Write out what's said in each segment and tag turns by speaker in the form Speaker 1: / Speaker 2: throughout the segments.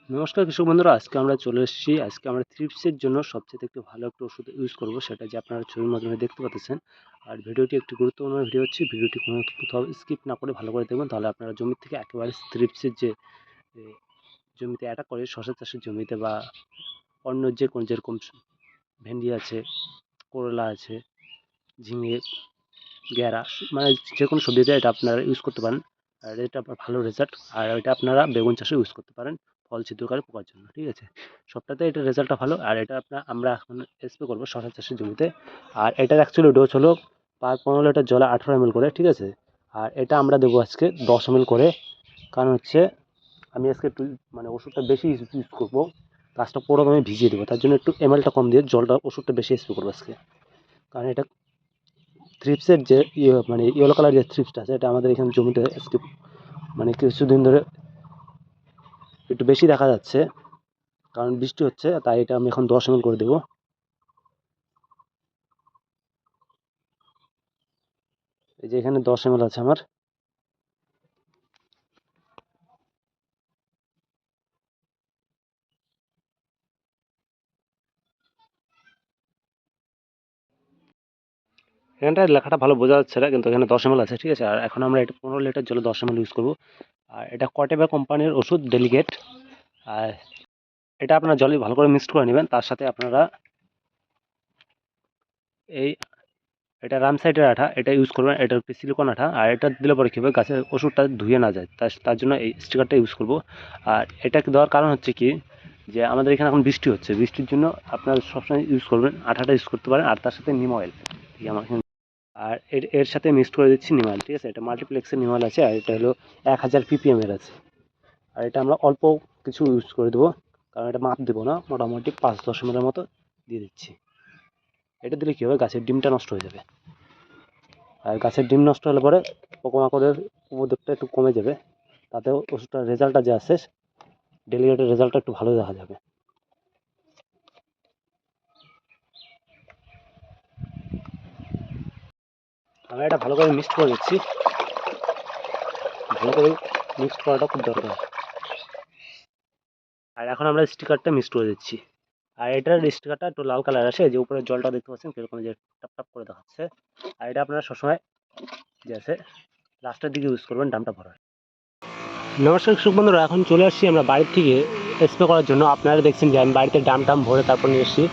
Speaker 1: নমস্কার কৃষক বন্ধুরা, আজকে আমরা চলে এসেছি। আজকে আমরা থ্রিপসের জন্য সবচেয়ে একটু ভালো একটা ওষুধ ইউজ করব, সেটা যে আপনারা ছবির মাধ্যমে দেখতে পাচ্ছেন। আর ভিডিওটি একটি গুরুত্বপূর্ণ ভিডিও হচ্ছে, ভিডিওটি কোনো কোথাও স্কিপ না করে ভালো করে দেখবেন, তাহলে আপনারা জমি থেকে একেবারে থ্রিপসের যে এ, জমিতে অ্যাটাক করে শশা চাষের জমিতে বা অন্য যে কোন যেরকম ভেন্ডি আছে, করলা আছে, ঝিঙে, গ্যারা, মানে যে কোনো সবজিতে এটা আপনারা ইউজ করতে পারেন। আর এটা ভালো রেজাল্ট। আর এটা আপনারা বেগুন চাষে ইউজ করতে পারেন ফল ছিদ্রকারী পোকার জন্য, ঠিক আছে। সবটাতে এটা রেজাল্টটা ভালো। আর এটা আমরা এখন স্প্রে করবো শশা চাষের জমিতে। আর এটার অ্যাকচুয়ালি ডোজ হলো পার 15 লিটার জলে 18 ml করে, ঠিক আছে। আর এটা আমরা দেবো আজকে 10 ml করে। কারণ হচ্ছে আমি আজকে একটু মানে ওষুধটা বেশি ইউজ করবো, গাছটা পুরো আমি ভিজিয়ে দেবো, তার জন্য একটু এমএলটা কম দিয়ে জলটা ওষুধটা বেশি স্প্রে করবো আজকে। কারণ এটা থ্রিপসের যে মানে ইয়েলো কালার যে থ্রিপসটা আছে, এটা আমাদের এখানে জমিতে আজকে মানে কিছুদিন ধরে একটু বেশি দেখা যাচ্ছে, কারণ বৃষ্টি হচ্ছে। তাই এটা আমি এখন 10 ml করে দেবো। এই যে এখানে 10 ml আছে আমার। এখানটায় লেখাটা ভালো বোঝা যাচ্ছে না, কিন্তু এখানে 10 ml আছে, ঠিক আছে। আর এখন আমরা এটা 15 লিটার জলে 10 ml ইউজ করবো। আর এটা কটেবা কোম্পানির ওষুধ, ডেলিগেট। আর এটা আপনারা জলে ভালো করে মিক্সড করে নেবেন। তার সাথে আপনারা এই এটা রাম সাইডের আঠা এটা ইউজ করবেন, এটা হচ্ছে সিলিকন আঠা। আর এটা দিলে পরে কী হবে, গাছের ওষুধটা ধুয়ে না যায়, তার জন্য এই স্টিকারটা ইউজ করব। আর এটা দেওয়ার কারণ হচ্ছে কি, যে আমাদের এখানে এখন বৃষ্টি হচ্ছে, বৃষ্টির জন্য আপনারা সবসময় ইউজ করবেন আঠাটা ইউজ করতে পারেন। আর তার সাথে নিম অয়েল, ঠিক আছে আমার এখানে। আর এর সাথে মিক্সড করে দিচ্ছি নিম অয়েল, ঠিক আছে। এটা মাল্টিপ্লেক্সের নিম অয়েল আছে, আর এটা হলো 1000 ppm এর আছে। আর এটা আমরা অল্প কিছু ইউজ করে দেবো, কারণ এটা মাপ দেবো না, মোটামুটি 5-10 ml মতো দিয়ে দিচ্ছি। এটা দিলে কী হবে, গাছের ডিমটা নষ্ট হয়ে যাবে। আর গাছের ডিম নষ্ট হলে পরে পোকামাকড়ের উপদ্রবটা একটু কমে যাবে, তাতে ওষুধটার রেজাল্টটা যে আছে, ডেলিগেটের রেজাল্টটা একটু ভালো দেখা যাবে। আমি এটা ভালো করে মিক্সড করে দিচ্ছি, ভালো করে মিক্সড করাটা খুব দরকার। আর এখন আমরা স্টিকারটা মিক্সড করে দিচ্ছি। আর এটার স্টিকারটা একটু লাল কালার আছে, যে উপরে জলটা দেখতে পাচ্ছেন কীরকম যে টাপ টাপ করে দেখাচ্ছে। আর এটা আপনারা সবসময় যে আছে লাস্টের দিকে ইউজ করবেন ডামটা ভরার। নমস্কার কৃষক বন্ধুরা, এখন চলে আসছি আমরা বাড়ির থেকে স্প্রে করার জন্য। আপনারা দেখছেন যে আমি বাড়িতে ডাম ভরে তারপর নিয়ে এসেছি।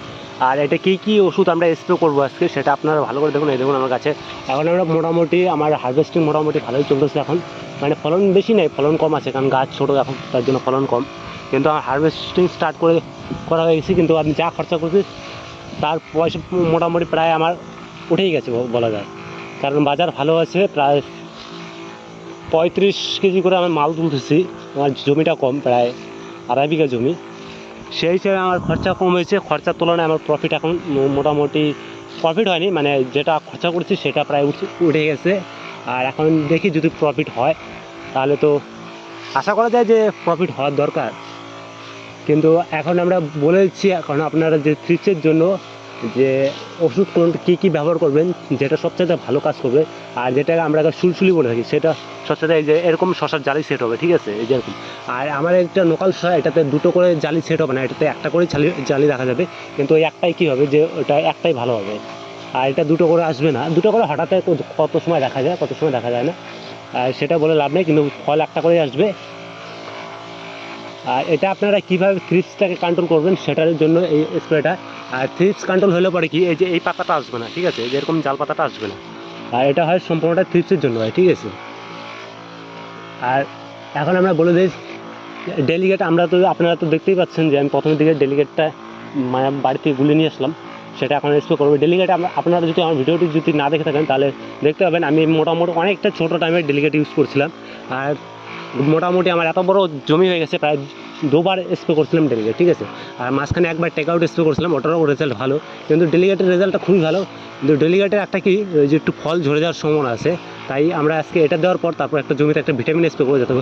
Speaker 1: আর এটা কী ওষুধ আমরা স্প্রে করবো আজকে, সেটা আপনারা ভালো করে দেখুন। এই দেখুন আমার কাছে এখন আমরা মোটামুটি আমার হারভেস্টিং মোটামুটি ভালোই চলতেছে এখন। মানে ফলন বেশি নেই, ফলন কম আছে, কারণ গাছ ছোটো এখন, তার জন্য ফলন কম। কিন্তু আমার হারভেস্টিং স্টার্ট করা হয়ে গেছে, কিন্তু আমি যা খরচা করছি তার পয়সা মোটামুটি প্রায় আমার উঠেই গেছে বলা যায়। কারণ বাজার ভালো আছে, প্রায় 35 কেজি করে আমি মাল তুলতেছি। আমার জমিটা কম, প্রায় 2.5 বিঘা জমি, সেই হিসেবে আমার খরচা কম হয়েছে। খরচার তুলনায় আমার প্রফিট এখন মোটামুটি, প্রফিট হয়নি, মানে যেটা খরচা করছি সেটা প্রায় উঠে গেছে। আর এখন দেখি যদি প্রফিট হয়, তাহলে তো আশা করা যায় যে প্রফিট হওয়ার দরকার। কিন্তু এখন আমরা বলেছি, এখন আপনারা যে থ্রিপসের জন্য যে ওষুধ কী ব্যবহার করবেন, যেটা সবচেয়ে ভালো কাজ করবে, আর যেটাকে আমরা সুলসুলি বলে থাকি, সেটা সবচেয়ে এই যে এরকম শশার জালি সেট হবে, ঠিক আছে, এই যেরকম। আর আমার একটা লোকাল শশা, এটাতে 2টো করে জালি সেট হবে না, এটাতে একটা করেই জালি রাখা যাবে। কিন্তু ওই একটাই কী হবে, যে ওটা একটাই ভালো হবে। আর এটা 2টো করে আসবে না, 2টো করে হঠাৎ কত সময় দেখা যায়, কত সময় দেখা যায় না, আর সেটা বলে লাভ নেই। কিন্তু ফল একটা করেই আসবে। আর এটা আপনারা কীভাবে থ্রিপসটাকে কন্ট্রোল করবেন, সেটার জন্য এই স্প্রেটা। আর থ্রিপস কন্ট্রোল হলে পরে কি, এই যে এই পাতাটা আসবে না, ঠিক আছে, যেরকম জাল পাতাটা আসবে না। আর এটা হয় সম্পূর্ণটা থ্রিপসের জন্য হয়, ঠিক আছে। আর এখন আমরা বলে দিই ডেলিগেট, আপনারা তো দেখতেই পাচ্ছেন যে আমি প্রথমের দিকে ডেলিগেটটা মানে বাড়ি থেকে গুলে নিয়ে আসলাম, সেটা এখন স্প্রে করবো। ডেলিগেট আপনারা যদি আমার ভিডিওটি যদি না দেখে থাকেন, তাহলে দেখতে পাবেন আমি মোটামুটি অনেকটা ছোটো টাইমে ডেলিগেট ইউজ করছিলাম। আর মোটামুটি আমার এত বড় জমি হয়ে গেছে, প্রায় 2বার স্প্রে করছিলাম ডেলিগেট, ঠিক আছে। আর মাঝখানে একবার টেক আউট স্প্রে করছিলাম, ওটারও রেজাল্ট ভালো। কিন্তু ডেলিগেটের রেজাল্টটা খুবই ভালো। কিন্তু ডেলিগেটের একটা কি, যে একটু ফল ঝরে যাওয়ার সম্ভাবনা আছে। তাই আমরা আজকে এটা দেওয়ার পর তারপর একটা জমিতে একটা ভিটামিন স্প্রে করে, যাতে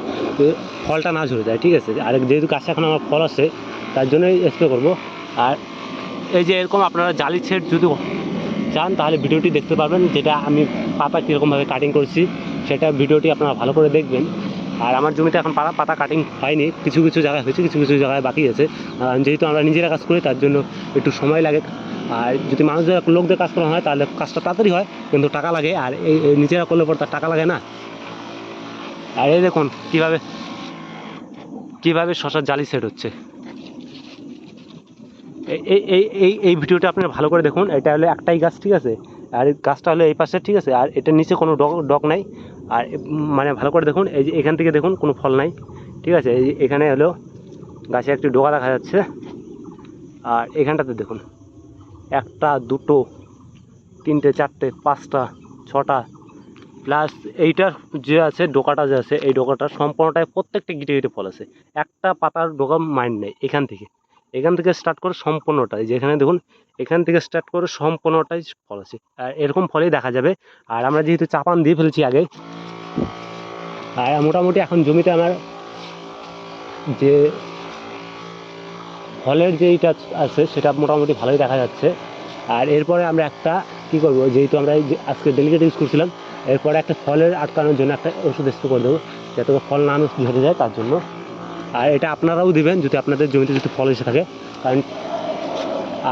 Speaker 1: ফলটা না ঝরে যায়, ঠিক আছে। আর যেহেতু গাছে এখন আমার ফল আসছে, তার জন্যই স্প্রে করবো। আর এই যে এরকম আপনারা জালি সেট যদি চান, তাহলে ভিডিওটি দেখতে পারবেন, যেটা আমি পাতা কীরকমভাবে কাটিং করছি, সেটা ভিডিওটি আপনারা ভালো করে দেখবেন। আর আমার জমিতে এখন পাতা কাটিং হয়নি, কিছু কিছু জায়গায় হয়েছে, কিছু কিছু জায়গায় বাকি আছে। যেহেতু আমরা নিজেরা কাজ করি তার জন্য একটু সময় লাগে। আর যদি মানুষদের লোকদের কাজ করা হয় তাহলে কাজটা তাড়াতাড়ি হয়, কিন্তু টাকা লাগে। আর এই নিজেরা করলে পর তার টাকা লাগে না। আর এই দেখুন কীভাবে শশার জালি সেট হচ্ছে। এই ভিডিওটা আপনারা ভালো করে দেখুন। এটা হলো একটাই গাছ, ঠিক আছে, আর গাছটা হলো এই পাশে, ঠিক আছে, আর এটার নিচে কোনো ডগ নাই। আর মানে ভালো করে দেখুন, এই যে এখান থেকে দেখুন কোনো ফল নাই, ঠিক আছে। এই এখানে হলো গাছে একটি ডগা দেখা যাচ্ছে। আর এখানটাতে দেখুন 1 2 3 4 5 6 প্লাস এইটার যে আছে ডোকাটা যে আছে, এই ডোকাটা সম্পূর্ণটাই প্রত্যেকটা গিটে গিটে ফল আছে, একটা পাতার ডোকা মাইন্ড নেই। এখান থেকে স্টার্ট করে সম্পূর্ণটাই, যেখানে দেখুন এখান থেকে স্টার্ট করে সম্পূর্ণটাই ফল আছে। আর এরকম ফলেই দেখা যাবে। আর আমরা যেহেতু চাপান দিয়ে ফেলেছি আগে, আর মোটামুটি এখন জমিতে আমার যে ফলের যেইটা আছে সেটা মোটামুটি ভালোই দেখা যাচ্ছে। আর এরপরে আমরা একটা কী করবো, যেহেতু আমরা আজকে ডেলিকেট ইউজ করছিলাম, এরপরে একটা ফলের আটকানোর জন্য একটা ওষুধ স্প্রে করে দেবো, যাতে ফল না ঝরে যায় তার জন্য। আর এটা আপনারাও দিবেন যদি আপনাদের জমিতে যদি ফল এসে থাকে, কারণ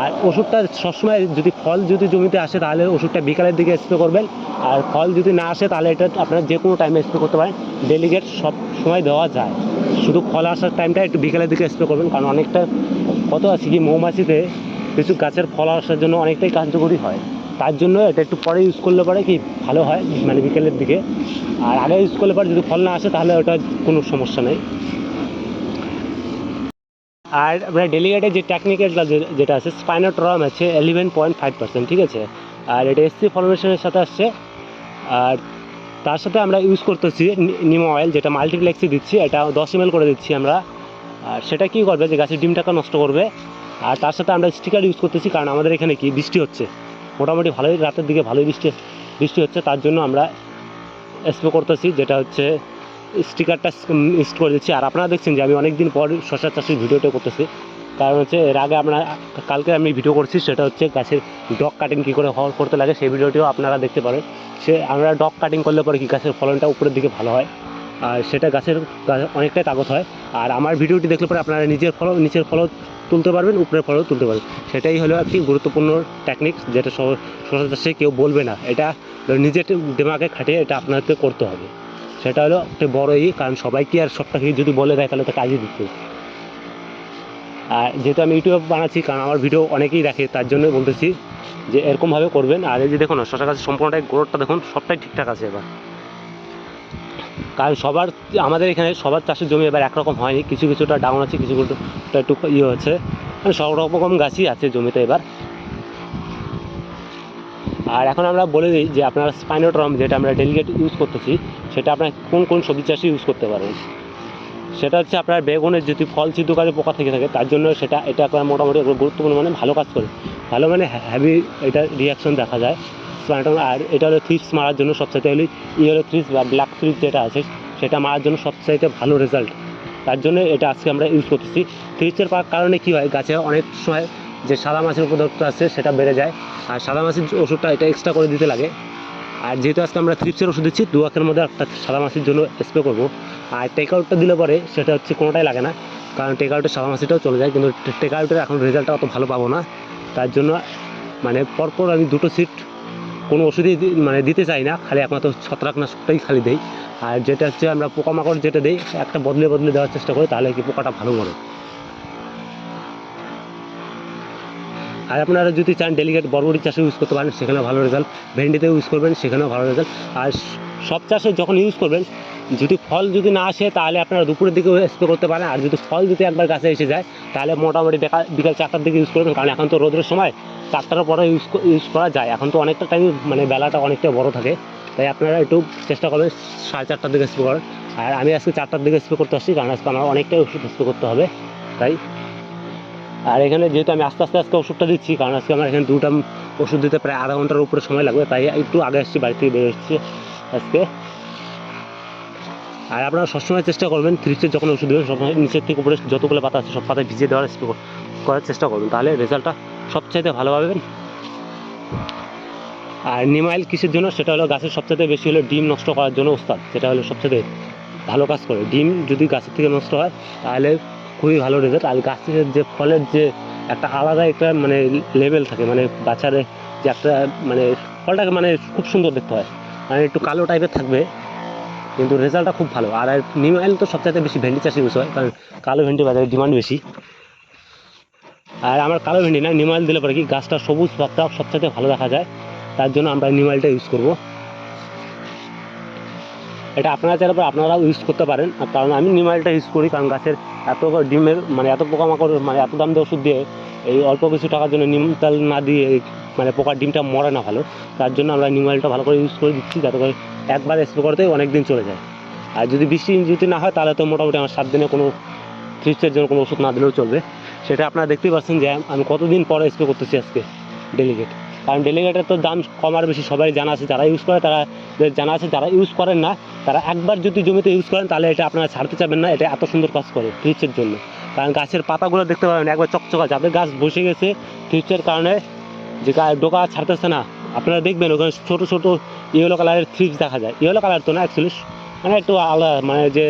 Speaker 1: আর ওষুধটা সবসময় যদি ফল যদি জমিতে আসে তাহলে ওষুধটা বিকালের দিকে স্প্রে করবেন। আর ফল যদি না আসে তাহলে এটা আপনারা যে কোনো টাইমে স্প্রে করতে পারেন, ডেলিকেট সব সময় দেওয়া যায়। শুধু ফল আসার টাইমটা একটু বিকালের দিকে স্প্রে করবেন, কারণ অনেকটা কত আছে কি মৌমাছিতে কিছু গাছের ফল আসার জন্য অনেকটাই কার্যকরী হয়। তার জন্য এটা একটু পরে ইউজ করলে পরে কি ভালো হয়, মানে বিকেলের দিকে। আর আগে ইউজ করলে পরে যদি ফল না আসে তাহলে ওটা কোনো সমস্যা নেই। আর আপনার ডেলিকেটের যে টেকনিক্যাল যেটা আছে, স্পাইনোট্রম আছে 11.5%, ঠিক আছে। আর এটা এসসি ফর্মেশনের সাথে আসছে। আর তার সাথে আমরা ইউজ করতেছি নিম অয়েল, যেটা মাল্টিপ্লেক্সে দিচ্ছি, এটা 10 ml করে দিচ্ছি আমরা। আর সেটা কী করবে, যে গাছের ডিমটাকে নষ্ট করবে। আর তার সাথে আমরা স্টিকার ইউজ করতেছি, কারণ আমাদের এখানে কি বৃষ্টি হচ্ছে, মোটামুটি ভালোই রাতের দিকে ভালোই বৃষ্টি হচ্ছে, তার জন্য আমরা স্প্রে করতেছি, যেটা হচ্ছে স্টিকারটা ইউজ করে দিচ্ছি। আর আপনারা দেখছেন যে আমি অনেক দিন পর শশা চাষের ভিডিওটা করতেছি, কারণ হচ্ছে এর আগে কালকে আমি ভিডিও করছি, সেটা হচ্ছে গাছের ডগ কাটিং কী করে করতে লাগে, সেই ভিডিওটিও আপনারা দেখতে পারেন। আমরা ডগ কাটিং করলে পরে কি গাছের ফলনটা উপরের দিকে ভালো হয়, আর সেটা গাছের অনেকটাই তাগত হয়। আর আমার ভিডিওটি দেখলে পরে আপনারা নিচের ফলও তুলতে পারবেন, উপরের ফলও তুলতে পারবেন। সেটাই হলো একটি গুরুত্বপূর্ণ টেকনিক, যেটা শশা চাষে কেউ বলবে না। এটা নিজের দিমাগে খাটিয়ে এটা আপনাকে করতে হবে। সেটা হলো একটা বড় কারণ সবাই কি আর সবটা যদি বলে দেয় তাহলে তো কাজই দিচ্ছে। আর যেহেতু আমি ইউটিউব বানাচ্ছি, কারণ আমার ভিডিও অনেকেই দেখে, তার জন্য বলতেছি যে এরকমভাবে করবেন। আর এই যে দেখুন শশা গাছের সম্পূর্ণটাই গ্রোথটা দেখুন, সবটাই ঠিকঠাক আছে এবার। কারণ আমাদের এখানে সবার চাষের জমি এবার একরকম হয়নি, কিছু কিছুটা ডাউন আছে, কিছু কিছুটা একটু হচ্ছে, মানে সব রকম গাছই আছে জমিতে এবার। আর এখন আমরা বলে দিই যে আপনার স্পাইনোট্রম যেটা আমরা ডেলিকেট ইউজ করতেছি, সেটা আপনার কোন কোন সবজি চাষে ইউজ করতে পারেন। সেটা হচ্ছে আপনার বেগুনের যদি ফল ছিদ্রকারী পোকা থেকে থাকে, তার জন্য এটা আপনার মোটামুটি গুরুত্বপূর্ণ, মানে ভালো কাজ করে, ভালো মানে হ্যাভি এটা রিয়াকশন দেখা যায় স্পাইনোট্রম। আর এটা হলো থ্রিপস মারার জন্য সবচাইতে হলো ইয়েলো থ্রিপস বা ব্ল্যাক থ্রিপস যেটা আছে, সেটা মারার জন্য সবচাইতে ভালো রেজাল্ট। তার জন্য এটা আজকে আমরা ইউজ করতেছি। থ্রিপসের কারণে কী হয়, গাছে অনেক সময় যে সাদা মাছির উপদ্রবটা আছে সেটা বেড়ে যায়, আর সাদা মাছির ওষুধটা এটা এক্সট্রা করে দিতে লাগে। আর যেহেতু আজকে আমরা থ্রিপসের ওষুধ দিচ্ছি, 2 আখের মধ্যে একটা সাদা মাছির জন্য স্প্রে করবো। আর টেকআউটটা দিলে পরে সেটা হচ্ছে কোনোটাই লাগে না, কারণ টেকআউটের সাদা মাছিটাও চলে যায়, কিন্তু টেকআউটের এখন রেজাল্টটা অত ভালো পাবো না। তার জন্য মানে পরপর আমি 2টো সিট কোনো ওষুধই মানে দিতে চাই না, খালি একমাত্র ছত্রাকনাশকটাই খালি দেই। আর যেটা হচ্ছে আমরা পোকামাকড় যেটা দিই, একটা বদলে দেওয়ার চেষ্টা করি, তাহলে কি পোকাটা ভালো মরে। আর আপনারা যদি চান ডেলিকেট বরবটি চাষে ইউজ করতে পারেন, সেখানেও ভালো রেজাল্ট। ভেন্ডিতে ইউজ করবেন, সেখানেও ভালো রেজাল্ট। আর সব চাষে যখন ইউজ করবেন, যদি ফল যদি না আসে তাহলে আপনারা দুপুরের দিকে স্প্রে করতে পারেন। আর যদি ফল যদি একবার গাছে এসে যায় তাহলে মোটামুটি বিকাল 4টার দিকে ইউজ করবেন, কারণ এখন তো রোদের সময় 4টার পরে ইউজ করা যায়। এখন তো অনেকটা টাইম মানে বেলাটা অনেকটা বড় থাকে, তাই আপনারা একটু চেষ্টা করবেন 4:30টার দিকে স্প্রে করেন। আর আমি আজকে 4টার দিকে স্প্রে করতে আসছি, কারণ আজকে আমার অনেকটাই ওষুধ স্প্রে করতে হবে তাই। আর এখানে যেহেতু আমি আস্তে আস্তে ওষুধটা দিচ্ছি, কারণ আজকে আমার এখানে 2টা ওষুধ দিতে প্রায় আধা ঘন্টার উপরে সময় লাগবে, তাই একটু আগে আসছি, বাড়ি থেকে বেরিয়ে এসেছি আজকে। আর আপনারা সবসময় চেষ্টা করবেন থ্রিপসের যখন ওষুধ দেবেন, সবসময় নিচের থেকে উপরে যতগুলো পাতা আছে সব পাতায় ভিজিয়ে দেওয়ার স্প্রে করার চেষ্টা করবেন, তাহলে রেজাল্টটা সবচাইতে ভালো পাবেন। আর নিম অয়েল কিসের জন্য, সেটা হলো গাছের সবচাইতে বেশি হলো ডিম নষ্ট করার জন্য ওস্তাদ, সেটা হলো সবচেয়ে ভালো কাজ করে। ডিম যদি গাছের থেকে নষ্ট হয় তাহলে খুবই ভালো রেজাল্ট। আর গাছের যে ফলের যে একটা আলাদা একটা মানে লেভেল থাকে, মানে বাচ্চারে যে একটা মানে ফলটাকে মানে খুব সুন্দর দেখতে হয়, মানে একটু কালো টাইপের থাকবে কিন্তু রেজাল্টটা খুব ভালো। আর নিম অয়েল তো সবচাইতে বেশি ভেন্ডি চাষে ইউজ হয়, কারণ কালো ভেন্ডি বাজারে ডিমান্ড বেশি। আর আমার কালো ভেন্ডি না, নিম অয়েল দিলে পরে কি গাছটা সবুজ পাতা সবচাইতে ভালো দেখা যায়, তার জন্য আমরা নিম অয়েলটা ইউজ করবো। এটা আপনারা চাইলে পরে আপনারাও ইউজ করতে পারেন, কারণ আমি নিম অয়েলটা ইউজ করি, কারণ গাছের এত ডিমের মানে এত পোকামাকড় মানে এত দাম দিয়ে ওষুধ দিয়ে এই অল্প কিছু টাকার জন্য নিম তেল না দিয়ে মানে পোকার ডিমটা মরে না ভালো, তার জন্য আমরা নিম অয়েলটা ভালো করে ইউজ করে দিচ্ছি, যাতে করে একবার স্প্রে করতে অনেক দিন চলে যায়। আর যদি বৃষ্টি যদি না হয় তাহলে তো মোটামুটি আমার 7 দিনে কোনো থ্রিপসের জন্য কোনো ওষুধ না দিলেও চলবে। সেটা আপনারা দেখতেই পাচ্ছেন যে আমি কতদিন পরে স্প্রে করতেছি আজকে ডেলিগেট। কারণ ডেলিগেটের তো দাম কম আর বেশি সবাই জানা আছে, যারা ইউজ করে তারা জানা আছে, যারা ইউজ করেন না তারা একবার যদি জমিতে ইউজ করেন তাহলে এটা আপনারা ছাড়তে চাবেন না। এটা এত সুন্দর কাজ করে থ্রিপসের জন্য, কারণ গাছের পাতাগুলো দেখতে পাবেন একবার চকচকা, যাদের গাছ বসে গেছে থ্রিপসের কারণে যে ডোকা ছাড়তেছে না, আপনারা দেখবেন ওখানে ছোটো ছোটো ইয়েলো কালারের থ্রিপস দেখা যায়। ইয়েলো কালার তো না অ্যাকচুয়ালি, মানে একটু আলাদা, মানে যে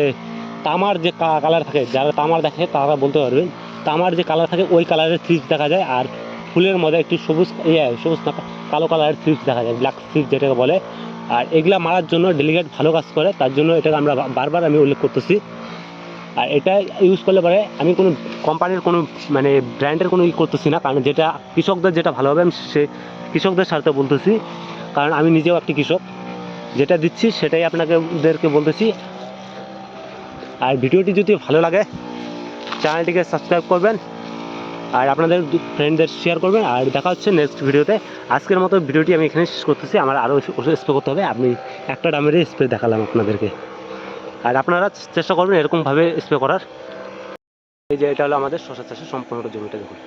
Speaker 1: তামার যে কালার থাকে, যারা তামার দেখে তারা বলতে পারবেন, তামার যে কালার থাকে ওই কালারের থ্রিপস দেখা যায়। আর ফুলের মধ্যে একটু সবুজ সবুজ না কালো কালারের থ্রিপস দেখা যায়, ব্ল্যাক থ্রিপস যেটাকে বলে। আর এগুলা মারার জন্য ডেলিগেট ভালো কাজ করে, তার জন্য এটাকে আমরা বারবার আমি উল্লেখ করতেছি। আর এটা ইউজ করলে পরে আমি কোনো কোম্পানির কোনো মানে ব্র্যান্ডের কোনো করতেছি না, কারণ যেটা কৃষকদের যেটা ভালো হবে আমি সে কৃষকদের স্বার্থে বলতেছি, কারণ আমি নিজেও একটি কৃষক, যেটা দিচ্ছি সেটাই আপনাদেরকে বলতেছি। আর ভিডিওটি যদি ভালো লাগে চ্যানেলটিকে সাবস্ক্রাইব করবেন, আর আপনাদের ফ্রেন্ডদের শেয়ার করবেন। আর দেখা হচ্ছে নেক্সট ভিডিওতে। আজকের মতো ভিডিওটি আমি এখানে শেষ করতেছি, আমার আরও ওষুধ স্প্রে করতে হবে, আমি একটা ডামেরই স্প্রে দেখালাম আপনাদেরকে। আর আপনারা চেষ্টা করবেন এরকমভাবে স্প্রে করার। এই যে এটা হলো আমাদের শসা চাষের সম্পূর্ণ জমিটা, দেখুন।